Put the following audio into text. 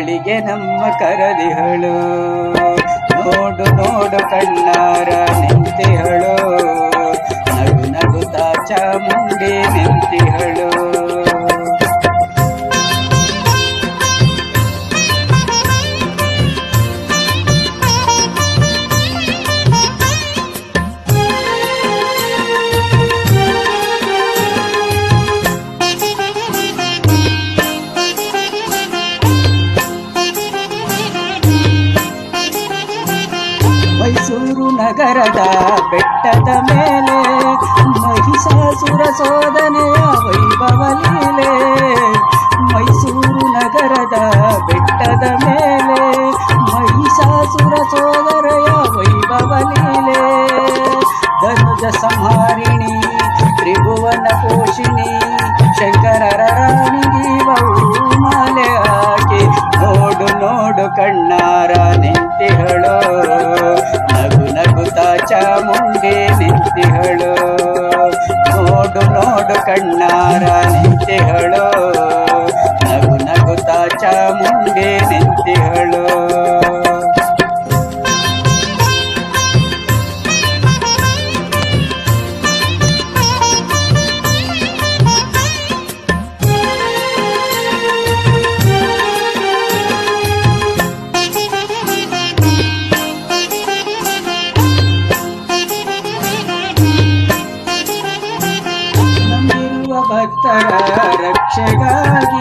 ಬಳಿಗೆ ನಮ್ಮ ಕರದಿಹಳು. ನೋಡು ನೋಡು ಕಣ್ಣಾರ ನಿಂತಿಹಳು, ನಗು ನಗುತ್ತಾ ಚಾಮುಂಡಿ ನಿಂತಿಹಳು. ಮೈಸೂರು ನಗರದ ಬೆಟ್ಟದ ಮೇಲೆ ಮಹಿಷಾಸುರ ಸೋದನೆಯ ವೈಭವ ಲೀಲೆ. ಮೈಸೂರು ನಗರದ ಬೆಟ್ಟದ ಮೇಲೆ ಮಹಿಷಾಸುರ ಸೋದರೆಯ ವೈಭವ ಲೀಲೆ. ಧನುಜ ಸಂಹಾರಿಣಿ ತ್ರಿಭುವನ ಪೋಷಿಣಿ ಶಂಕರರ ರಾಣಿಗೀವವು ಮಾಲೆ ಹಾಕಿ ನೋಡು ನೋಡು ಕಣ್ಣಾರ ನಿಂತಿಹಳು, ನಗು ನಗುತ್ತಾ ಚಾಮುಂಡಿ ನಿಂತಿಹಳು. ನೋಡು ನೋಡು ಕಣ್ಣಾರ ನಿಂತಿಹಳು, ನಗು ನಗುತ್ತಾ ಚಾಮುಂಡಿ ನಿಂತಿಹಳು. ಭಕ್ತರ ರಕ್ಷೆಗಾಗಿ